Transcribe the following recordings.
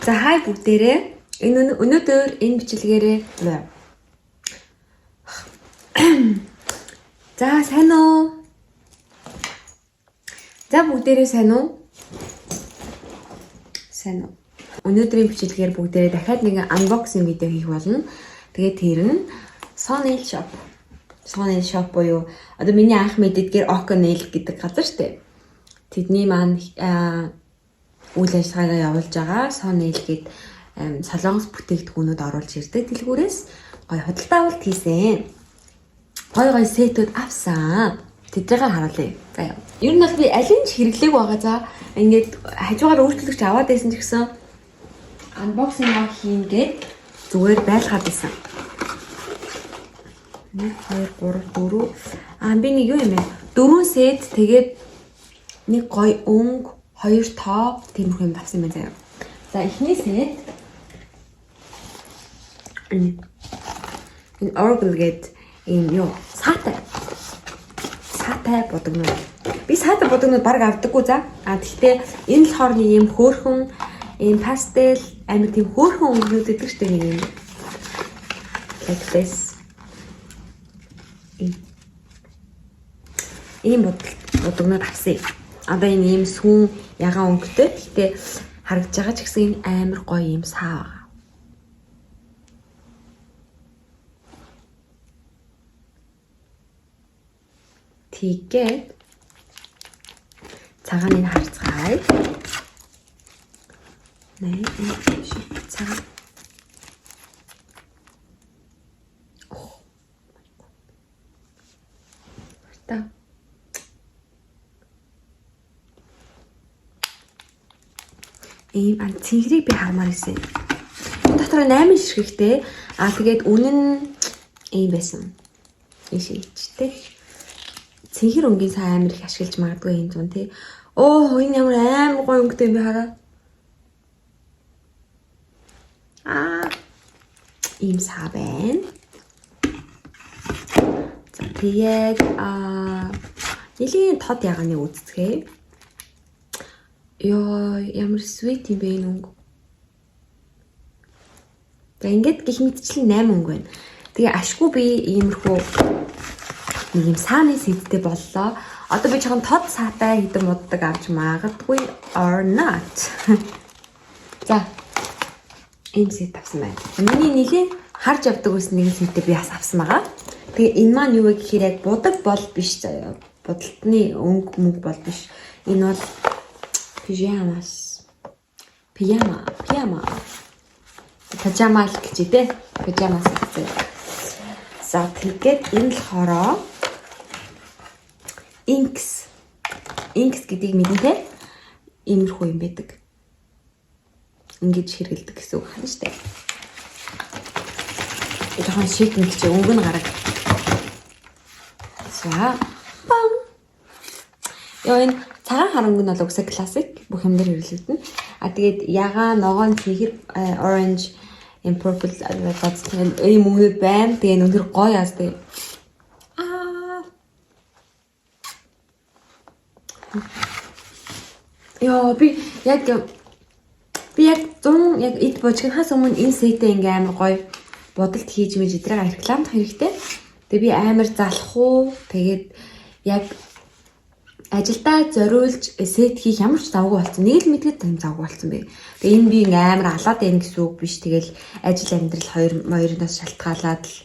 За хай бүгдээрээ өнөөдөр энэ бичлэгээрээ за сайн уу? За бүгдээрээ сайн уу? Сайн уу? Өнөөдрийн бичлэгээр бүгдээрээ дахиад нэг unboxing видео хийх болно. Тэгээд тэр нь Sony Shop. Sony Shop буюу одоо миний анх мэддгээр Oconel гэдэг газар штэ. Тэдний маань үйл ажиллагаагаа явуулж байгаа Sony гээд солонгос бүтээгдэхүүнүүд оруулж ирдэг дэлгүүрээс гоё худалдаа авалт хийсэн. Гоё сетүүд авсан. Тэднийг харуулъя. За яа. Ер нь бол би аль нь ч хэрэглээг байгаа. За ингээд хажуугаар өөрчлөгч аваад байсан ч гэсэн unboxing хийн гээд зүгээр байлгаад байсан. 1 2 3 4 би нэг юу юм бэ? 4 сет тэгээд нэг гоё өнгө 2 топ тиймэрхүү юм авсан юм заяа. За эхний сет энэ Oracle гээд ийм юу саатай бодогнууд. Би саатай бодогнууд баг авдаггүй за. Гэхдээ энэ болохоор нэг ийм хөөрхөн ийм пастел амир тийм хөөрхөн өнгөнүүд гэдэг штеп нэг юм. Like this. Ийм бодогнууд авсан. Одоо энэ ийм сүүн ягаан өнгөтэй. Гэхдээ харагдж байгаа ч гэсэн энэ амар гоё ийм саа байгаа. Тэгээд цагаан энэ харцгаая. Nee, цагаан. Та. Ийм цэнхрийг би хармаар исэн. Дотор 8 ширхэгтэй. Тэгээд үнэн ийм байсан. Ишээчтэй. Цэнхэр өнгийн саа амир их ашиглаж магадгүй юм зүн тий. Оо энэ ямар амар гоё өнгөтэй би хараа. Ийм саа байна. За тэгээд нэлийн тод ягааны үздэгэ. Ёо ямар sweet юм бэ энэ өнгө. За ингээд гих мэдчлэн 8 өнгө байна. Тэгээ ашгүй би иймэрхүү нэг юм сааны сэдтэй боллоо. Одоо би жоохон тод саатай хэдэн муддаг авч магадгүй or not. За ийм сэт авсан байна. Миний нэлийн харж явдаг ус нэг сэттэй би бас авсан байгаа. Тэгээ энэ маань юу вэ гэхээр яг будаг бол биш заяа. Будалтны өнгө мөнгө бол биш. Энэ бол пижама л гэж дээ. Пижамас гэсэн. За тэгээд энэ болохоор Inks гэдгийг мэднэ те. Иймэрхүү юм байдаг. Ингэж хэрэгэлдэг гэсэн үг хань штэ. Жохон шийдэн гэж өнгө нь гараг. За бам. Яа энэ цагаан хар өнгө нь бол угсаа классик бүх юм дээр хэрэглэгдэнэ. Тэгээд ягаан ногоон цэнхэр orange and purple ийм өнгөд байна. Тэгээ өндөр гоё яас тэгээ. Яа би яг 100 яг эд божигнахаас өмнө энэ сетээ ингээм амар гоё бодолт хийж мэж эдрэг рекламдах хэрэгтэй. Тэгээ би амар залах уу. Тэгээд яг ажилдаа зориулж сет хийх ямар ч завгүй болсон. Нэг л мэдгээд юм завгүй болсон бэ. Тэгээ энэ би ингээм амар алаад байна гэсэн үг биш. Тэгэл ажил амьдрал хоёроноос шалтгаалаад л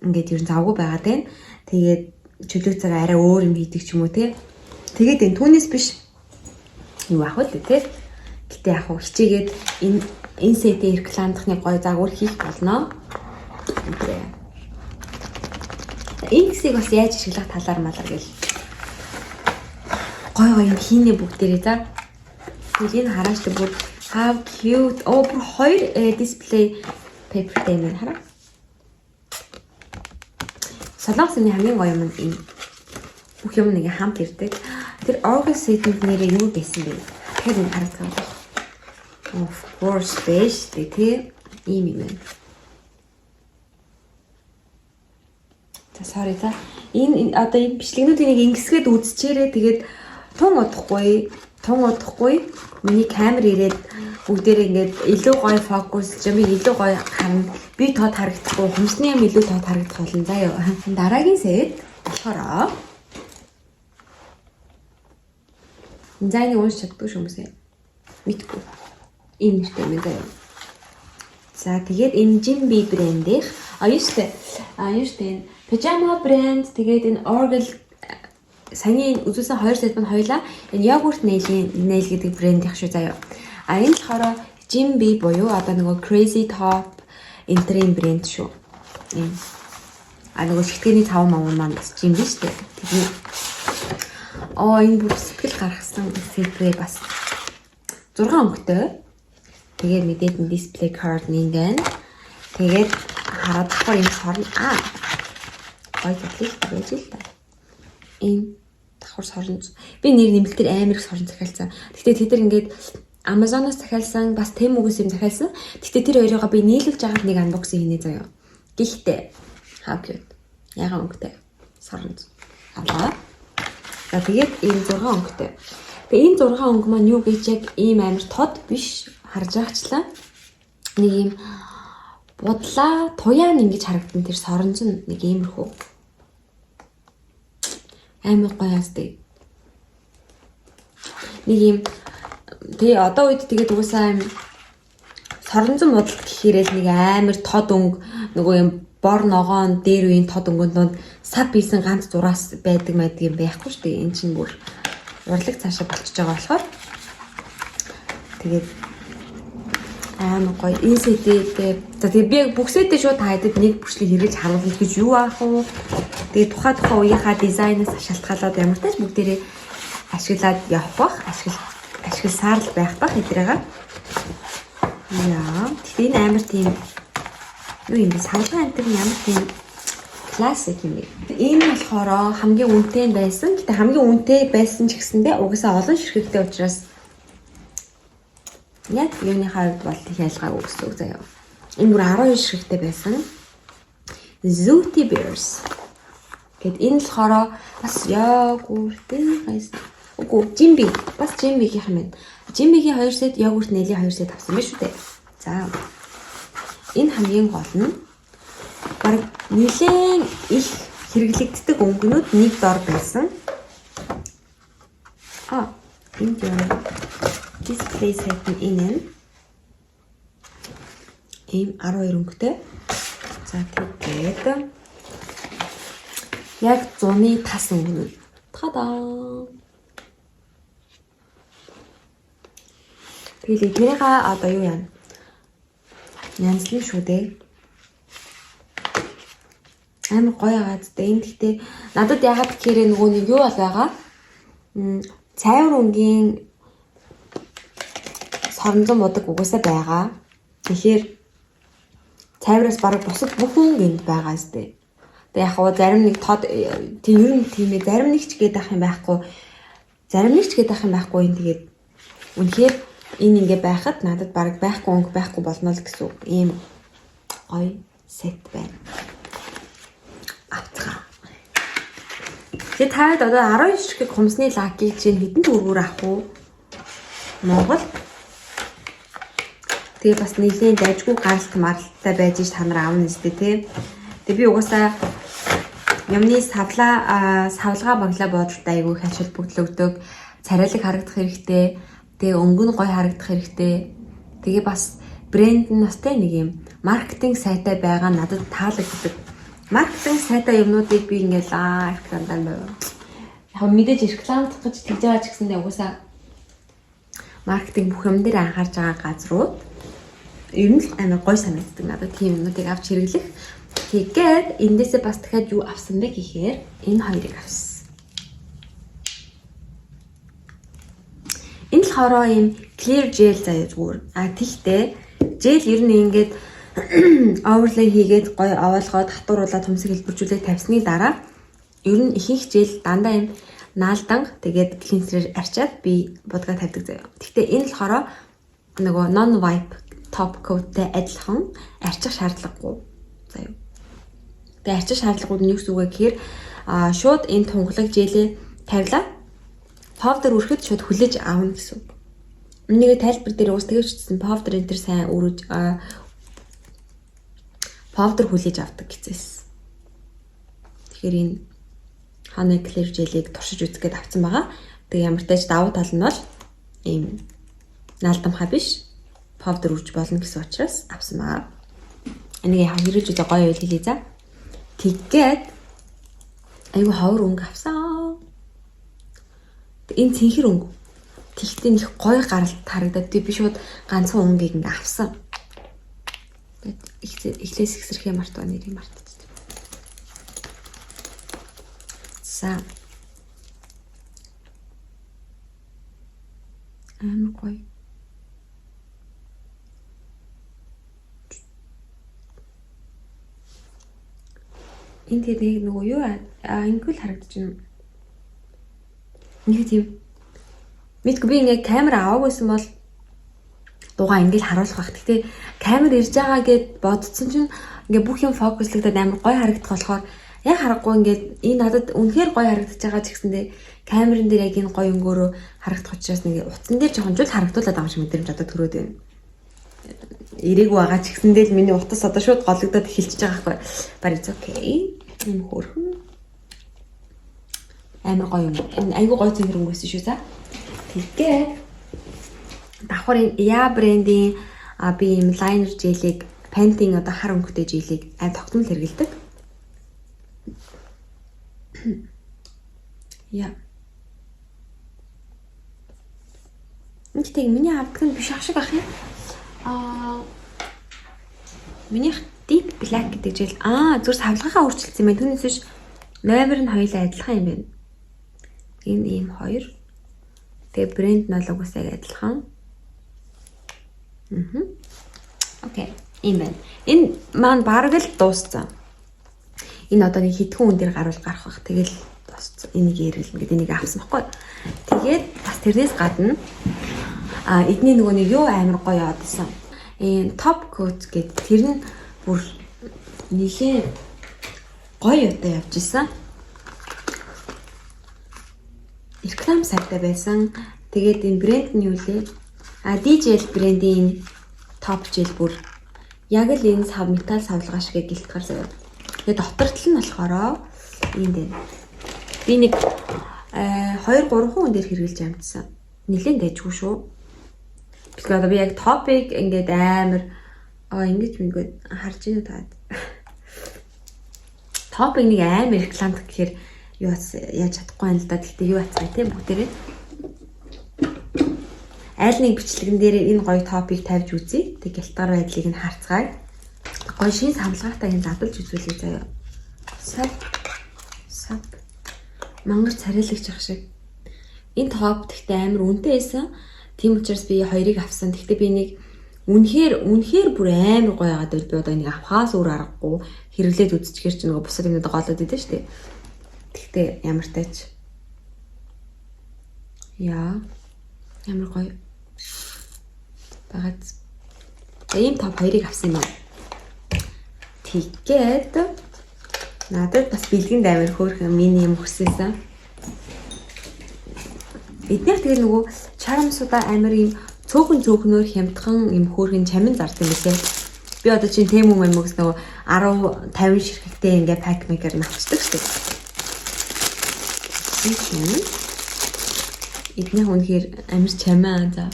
ингээд ер нь завгүй байгаад байна. Тэгээд чөлөө цаг арай өөр юм хийдэг ч юм уу те. Тэгээд энэ түүнээс биш юу ах вэ те. Гэтэ яг хичээгээд энэ сетээ рекламдахны гой загвар хийх болно. Инксийг бас яаж ашиглах талаар малар гэл. Гой юм хийнэ бүгдээрээ за. Тэнийг хараач бүр how cute. Оо бүр хоёр display paperтэй юм хараа. Солонгосны хамгийн гоё юм энэ. Бүх юм нэг хамт ирдэг. Тэр Oracle set-ийн нэрээ юу байсан бэ? Тэгэхээр харагдсан. Of course beige тий ийм юм байна. За sorry за. Энэ одоо энэ бичлэгнүүдийг нэг ингэсгээд үзчихээрээ тэгээд тун удахгүй миний камер ирээд бүгдээрээ ингээд илүү гоё фокус, жамиг илүү гоё харна. Би тод харагдахгүй, хүмсний юм илүү тод харагдах болно. Заяа. Дараагийн сет болохоор зайны унш чаддаг хүмүүсээ мэдгүй. Ийм нэртэй юм заяа. За тэгээд энэ Jimby брэндийнх юу штэ пижама брэнд тэгээд энэ Orgel саяны үзүүлсэн 2 сет маань хоёлаа энэ yogurt nail гэдэг брэндийнх шүү заяа. Энэ болохоор Jimby буюу одоо нөгөө Crazy Top энтрийн брэнд шүү. Ийм нөгөө шигтгэний 5 мав маань Jimby штэ. Тэгээд энэ бүр сэтгэл гаргасан сэдвээ бас 6 өнгөтэй. Тэгээд мэдээд нь display card нэгэн. Тэгээд хараад болохоор энэ сорн гоё гэхэл байж л та. Энэ давхар сорн. Би нэр нэмэлтээр амар их сорн захиалсан. Гэхдээ тэд нар ингээд Amazon-оос захиалсан, бас Temu-гоос юм захиалсан. Гэхдээ тэр хоёроо би нийлүүлж агаад нэг unboxing хийнэ заяа. Гэхдээ how cute. Ягаан өнгөтэй сорн. За тэгээд энэ 6 өнгөтэй. Тэгээ энэ 6 өнгө маань юу гэж яг ийм амар тод биш харж байгаачлаа. Нэг ийм будлаа туяа ингэж харагдан тэр соронз нь нэг иймэрхүү. Амар гоё ястэй. Нэг ийм тэгээ одоо үед тэгээд угсаа юм соронзон бодолт гэхээрээ нэг амар тод өнгө нөгөө юм бор ногоон дээр үеийн тод өнгөнд донд сав хийсэн ганц зураас байдаг юм байхгүй шүү дээ. Энд чинь бүр урлаг цаашаа болчихж байгаа болохоор тэгээд амар гоё энэ сэтээ. За тэгээд би бүх сэтээ шууд таадаг нэг бүрчлэг хэрэгж харуулж гэж юу аах вэ? Тэгээд тухайн үеийнхаа дизайнаас шалтгаалаад ямар ч тач бүгдээрээ ашиглаад явах бах, ашигласаар л байх бах эдрээгээ. Яа, тэгээд энэ амар тийм юу юм бэ? Савлгаа энэ ямар тийм классик юм бэ? Энэ болохоор хамгийн үнэтэй байсан. Гэтэ хамгийн үнэтэй байсан ч гэсэндээ угаасаа олон ширхэгтэй учраас яг юуны хавьд бол их ялгаагүй гэсэн үг заяа. Энэ бүр 12 ширхэгтэй байсан. Zooty Bears. Гэт энэ болохоор бас йогуртын хайс. Үгүй Jimby. Бас Jimby-ийн юм байна. Jimby-ийн 2 сет, yogurt nail-ийн 2 сет авсан биш үү дээ. За. Энэ хамгийн гол нь баг нэлээд их хэрэглэгддэг өнгөнүүд нэг дор байсан. Энд юм. Display set энэ. Ийм 12 өнгөтэй. За тэгээд яг 100-ны тас өнгөнүүд. Та-даа. Тэгээд тэрийг одоо юу яана? Янзлын шүү дээ. Амар гоё агаад дээ. Энэ гэхдээ надад ягаад гэхээр нөгөө нэг юу бол байгаа? Цайвар өнгийн соронзон бодог угаасаа байгаа. Тэгэхээр цайвараас бараг бусад бүх хүн энд байгаа зү. Тэгээ яг хоо зарим нэг тод тийм ер нь тийм ээ зарим нэг ч гээд ах юм байхгүй. Зарим нэг ч гээд ах юм байхгүй. Энэ тэгээд үнэхээр энэ ингээ байхад надад бараг байхгүй өнгө байхгүй болно л гэсэн ийм гоё сет байна. Авцгаа. Тэгээд таад одоо 12 ширхэг хумсны лакийг чинь хэдэн төгрөгөөр авах уу? Монгол. Тэгээ бас нэлийн дайжгүй гаралт маралтай байж та нар аавна зү тэ. Тэгээ би угаасаа юмны савлгаа баглаа бодолтой айгүй их ач холбогдол өгдөг. Царайлаг харагдах хэрэгтэй. Тэгээ өнгө нь гоё харагдах хэрэгтэй. Тэгээ бас брэнд нь настай нэг юм маркетинг сайтай байгаа надад таалагддаг. Маркетинг сайтай юмнуудыг би ингээл рекламдаа байв. Яг мэдээж рекламдах гэж тэгж байгаа ч гэсэндээ угаасаа маркетинг бүх юм дээр анхаарч байгаа газрууд ер нь амар гоё санагддаг надад тийм юмнуудыг авч хэрэглэх. Тэгээд эндээсээ бас дахиад юу авсан бэ гэхээр энэ хоёрыг авсан. Энэ болохоор ийм clear gel заяа зүгээр. Тэгтээ gel ер нь ингээд overlay хийгээд гоё овоолгоод хатууруулаад төмсөг хэлбэржүүлээд тавьсны дараа ер нь ихэнх gel дандаа ийм наалдан тэгээд cleanser-ээр арчаад би будгаа тавьдаг заяа. Тэгтээ энэ болохоор нөгөө non wipe top coat-тэй адилхан арчих шаардлагагүй заяа. Тэгээ арчих шаардлагууд нь юу гэсэн үг вэ гэхээр шууд энэ тунгалаг gel-ээ тавилаа. Powder үрхэд шууд хүлээж аавна гэсэн үг. Миний тайлбар дээр уус тэгвчсэн powder энэ төр сайн өрөж powder хүлээж авдаг гэжсэн. Тэгэхээр энэ Honey Clear Gel-ийг туршиж үзгээд авсан байгаа. Тэгээ ямар ч тач давуу тал нь бол ийм наалдамхаа биш powder үрж болно гэсэн учраас авсан байгаа. Энийг хэрэгж үзээ гоё үйл хэлээ за. Тэгээд айгу ховор өнгө авсан. Энэ цэнхэр өнгө. Тэгтээ их гоё гаралт харагдаад би шууд ганцхан өнгөийг ингээ авсан. Эхлээс ихсэрхээ мартаа нэрийг мартчихсан. За. Гоё. Энд тэгээд нөгөө юу ингэл харагдаж байна. Нэг тийм мэдгүй би ингээ камер аваагүйсэн бол дугаа ингээл харуулах байх. Гэхдээ камер ирж байгаа гэд бодсон чинь ингээ бүх юм фокуслагдаад амар гоё харагдах болохоор яг харахгүй ингээд энэ надад үнэхээр гоё харагдаж байгаа ч гэсэндээ камерын дээр яг энэ гоё өнгөөрөө харагдах учраас нэг утсан дээр жоохон жул харагдуулаад байгаа юм шиг мэдрэмж одоо төрөөд байна. Ирээгүй байгаа ч гэсэндээ л миний утас одоо шууд гологдоод эхэлчихэж байгаа байхгүй. But it's okay. Энэ хөрхөн амар гоё юм. Энэ айгүй гоё цэнхэр өнгөсөн шүү за. Тэгээд давхар энэ Я брендийн би юм лайнер желийг Pantene одоо хар өнгөтэй желийг тогтмол хэрэгэлдэг. Я. Үнэхээр миний авдаг нь биш ах шиг ах юм. Миний Deep Black гэдэг жил зүгээр савлгахаа өөрчилсөн юм байна. Түүнээс биш номер нь хоёулаа адилхан юм байна. Энэ ийм хоёр. Тэгээ брэнд нь бол угсаа адилхан. Окей. Ийм байна. Энэ маань бараг л дууссан. Энэ одоо нэг хитгэн хүн дээр гарах бах. Тэгэл дууссан. Энийг ярил ингээд энийг авсан байхгүй. Тэгээд бас тэрнээс гадна эдний нөгөө нэг юу амар гоё одсон. Top coat гэдэг тэр нь бүр нэлээ гоё удаа явж исэн. Реклам сайтай байсан. Тэгээд энэ брэнд нь юу лээ? DJL брендийн топ жил бүр яг л энэ металл савлгаа шиг гэлтгэр заяа. Тэгээд дотортол нь болохоор ийм дээ. Би нэг 2-3 хүн дээр хэрглэж амжсан. Нэлээд дайжгүй шүү. Тэгэхээр би яг топик ингээд амар ингэж мингод харж байна таад. Топик нэг амар рекламт гэхээр юу яаж чадахгүй юм л да. Гэхдээ юу ацгаа тийм бүгдээрээ. Айл нэг бичлэгэн дээр энэ гоё топик тавьж үзье. Тэг гялтгаар байдлыг нь харцгаая. Гоё шин самлгаатай энэ задалж үзүүлээ заяа. Сав. Мангар царайлагч ах шиг. Энэ топ тэгтээ амар үнэтэй байсан. Тийм учраас би хоёрыг авсан. Тэгтээ би нэг үнэхээр бүр амар гоё яагаад байл би одоо энийг авахаас өөр аргагүй хэрэглээд үзчихэр чи нөгөө бусад юмнууд голоод идэв штэ. Тэгтээ ямар тач. Яа. Ямар гоё. Багц. Ийм топ хоёрыг авсан юм аа. Тэгээд надад бас бэлгэнд амар хөөрхөн мини юм өгсөнсэн. Эдгээр тэгээ нөгөө чарамсуудаа амар юм цөөхнөөр хямдхан юм хөөрхөн чамин зардаг юм лээ. Би одоо чинь тэм юм өгс нөгөө 10 50 ширхэгтэй ингээ пак мейкер навчдаг шүү дээ. Эдгээр үнэхээр амар чамаа за.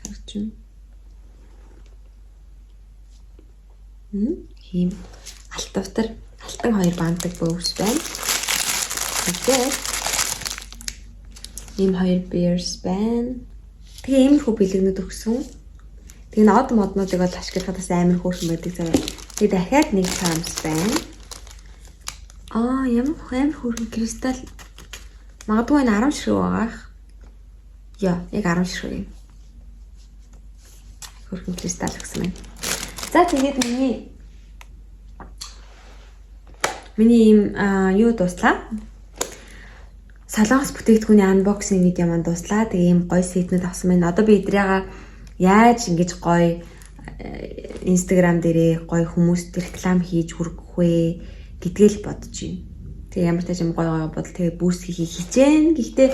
Харчин. Хим алтавтар алтан хоёр баандаг бөөс байна. Тэгээд ийм хоёр bears байна. Тэгээ иймэрхүү бэлгэнүүд өгсөн. Тэгээ нод моднуудыг бол ашиглахад бас амар хөөрхөн байдаг заяа. Тэгээ дахиад нэг charms байна. Ямар амар хөөрхөн кристалл. Магадгүй энэ 10 ширхэг байгаах. Яа, яг 10 ширхэг юм. Хөөрхөн кристалл гэсэн байна. За тэгээд миний ийм юу дуслаа. Солонгос бүтээгдэхүүний unboxing видео маань дуслаа. Тэгээ ийм гоё сетнүүд авсан байна. Одоо би эдрээга яаж ингэж гоё Instagram дээрээ гоё хүмүүст реклам хийж хүргэх вэ гэдгээл бодож байна. Тэгээ ямар ч юм гоё бодол тэгээ бүүст хийхийг хичээн. Гэхдээ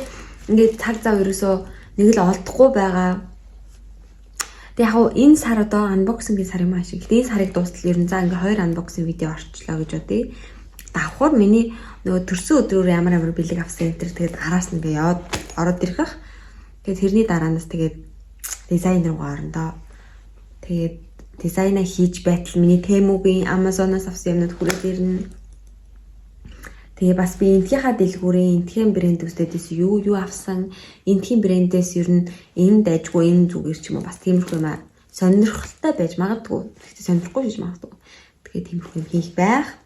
ингээд цаг зав ерөөсөө нэг л олдохгүй байгаа. Тэг яг энэ сар одоо unboxing-ийн сар юм аашиг. Энэ сарыг дуустал ер нь за ингээ 2 unboxing видео орчлоо гэж бодъё. Давхар миний нөгөө төрсөн өдрөөр ямар бэлэг авсан энэ тэгээд араас нь ингээ яваад ороод ирэх. Тэгээд тэрний дараанаас тэгээд дизайн руугаа орондоо. Тэгээд дизайна хийж байтал миний Temu-гийн Amazon-оос авсан юмнууд хүрээд ирнэ. Тэгээ бас би энтхийнхаа дэлгүүрийн энтхийн брэнд үстэдээс юу авсан, энтхийн брэндээс ер нь энэ дайжгүй энэ зүгээр ч юм уу бас тиймэрхүү юм сонирхолтой байж магадгүй. Гэхдээ сонирхгүй шиж магадгүй. Тэгээ тиймэрхүү юм хийх байх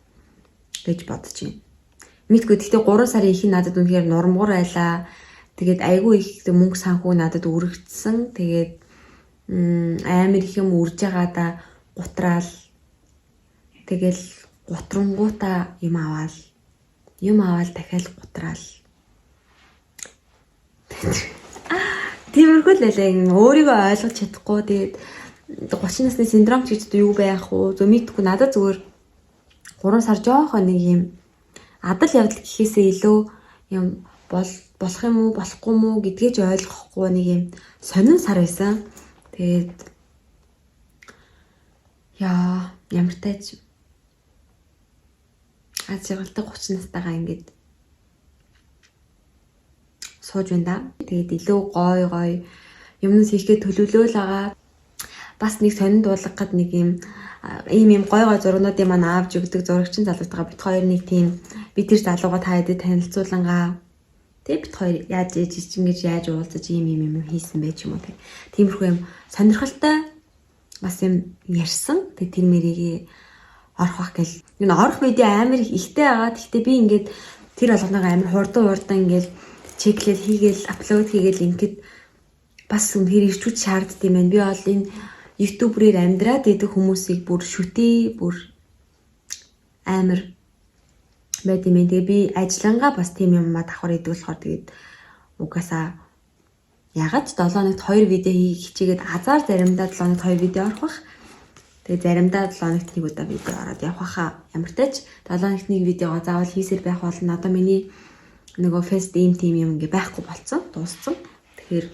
гэж бодож байна. Мэдгүй гэхдээ 3 сарын их надад үнэхээр нурмгур байлаа. Тэгээд айгүй их мөнгө санхүү надад үргэлжсэн. Тэгээд амар их юм үрж байгаадаа гутраал. Тэгэл гутрангуудаа юм аваад дахиад гутраал. Тиймэрхүү л байлаа. Өөрийгөө ойлгож чадахгүй. Тэгээд 30 насны синдром ч гэж юу байх вэ? Зөв мэдгүй надад зүгээр 3 сар жоохон нэг юм адал явдал гэхээсээ илүү юм болох юм уу, болохгүй юм уу гэдгээ ч ойлгохгүй нэг юм сонин сар байсан. Тэгээд ямар тааж ажиглалтай 30 настайгаа ингээд сууж байна да. Тэгээд илүү гой юмнаас хийхээ төлөвлөөл байгаа. Бас нэг сонин дуулгад нэг юм гой зургуудын маань аавж өгдөг зурагчин залуутайгаа бит хоёр нэг тийм би тэр залууга та хэдэд танилцуулангаа. Тэгээ бит хоёр яаж ингэж яаж уулзаж юм хийсэн байж юм уу тэг. Тиймэрхүү юм сонирхолтой бас юм ярьсан. Тэгээ тэр мэрийг орох бах гэл. Энэ орох мэдээ амар ихтэй байгаа. Гэхдээ би ингээд тэр болгоноогоо амар хурдан ингээд чеклэл хийгээл апплод хийгээл ингээд бас үнээр ирчүүч шаарддаг юм байна. Би бол энэ YouTube-рээр амьдраад идэх хүмүүсийг бүр шүтээ бүр амар байд юм. Тэгээ би ажиллангаа бас тийм юм давхар идэг болохоор тэгээд угаасаа ягаад 7 хоногт 2 видео хичээгээд азар заримдаа 7 хоногт 2 видео орох бах. Тэгээ заримдаа 7 хоногт нэг удаа видео ороод явах хаа. Ямар ч тач 7 хоногт нэг видеогоо заавал хийсээр байх болно. Одоо миний нөгөө фест ийм тим юм ингээ байхгүй болцсон, дууссан. Тэгэхээр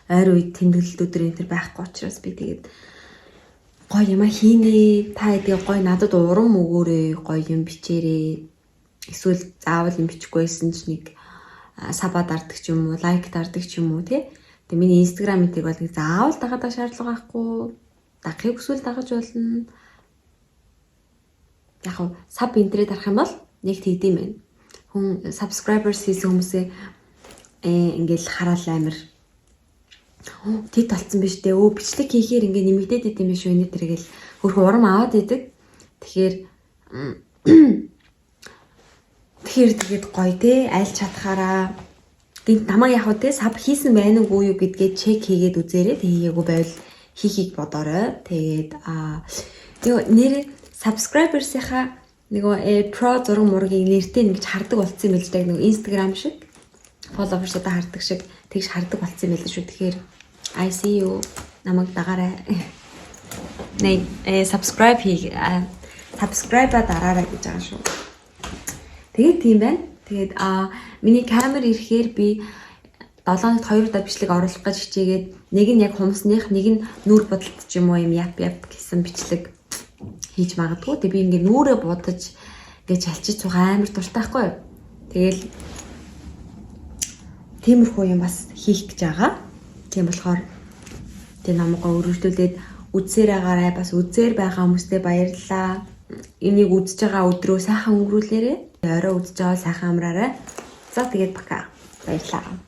ойр үед тэмдэглэлт өдөр энэ төр байхгүй учраас би тэгээд гоё юм хийнэ. Та эдгээр гоё надад урам өгөөрэй, гоё юм бичээрэй. Эсвэл заавал юм бичихгүйсэн ч нэг саба дардаг ч юм уу, лайк дардаг ч юм уу тий. Тэгээ миний Instagram мэтийг бол нэг заавал дагаад шаардлага байхгүй. Дагахыг хүсвэл дагаж болно. Яг саб интернет дарах юм бол нэг тэгдэм байна. Хүн subscribers хийсэн хүмүүсээ ингээл хараал амир тэт толцсон биз дээ. Бичлэг хийхээр ингээ нэмэгдээд идэм биш үү нэ тэргээл хөрх урам аваад идэг. Тэгэхээр гоё те аль чадхаараа гинт намайг яг уу те саб хийсэн байна уу юу гэдгээ чек хийгээд үзээрэй. Хийгээгүй байвал хийхийг бодоорой. Тэгээд нэр subscribers-ийнхаа нөгөө pro зураг мургийн нэртэй ингэж хардаг болцсон юм л дээ. Нөгөө Instagram шиг followers-удаа хардаг шиг тэгж хардаг болцсон юм л шүү. Тэгэхээр I see you намайг дагаарай. Subscribe дараарай гэж байгаа шүү. Тэгээд тийм байна. Тэгээд миний камер ирэхээр би 7 хоногт 2 удаа бичлэг оруулах гэж хичээгээд нэг нь яг хумсных, нэг нь нүүр бодолт ч юм уу юм яп гэсэн бичлэг хийж магадгүй. Тэг би ингээ нүрээ будаж ингээ чалчиж цугаа амар дуртай байхгүй юу. Тэгэл тиймэрхүү юм бас хийх гэж байгаа. Тийм болохоор тэг намайгаа өргөжлүүлээд үзсээр байгаарай. Бас үзээр байгаа хүмүүстээ баярлалаа. Энийг үзэж байгаа өдрөө сайхан өнгөрүүлээрэй. Орой үзэж байгаа сайхан амраарай. За тэгээд бака. Баярлалаа.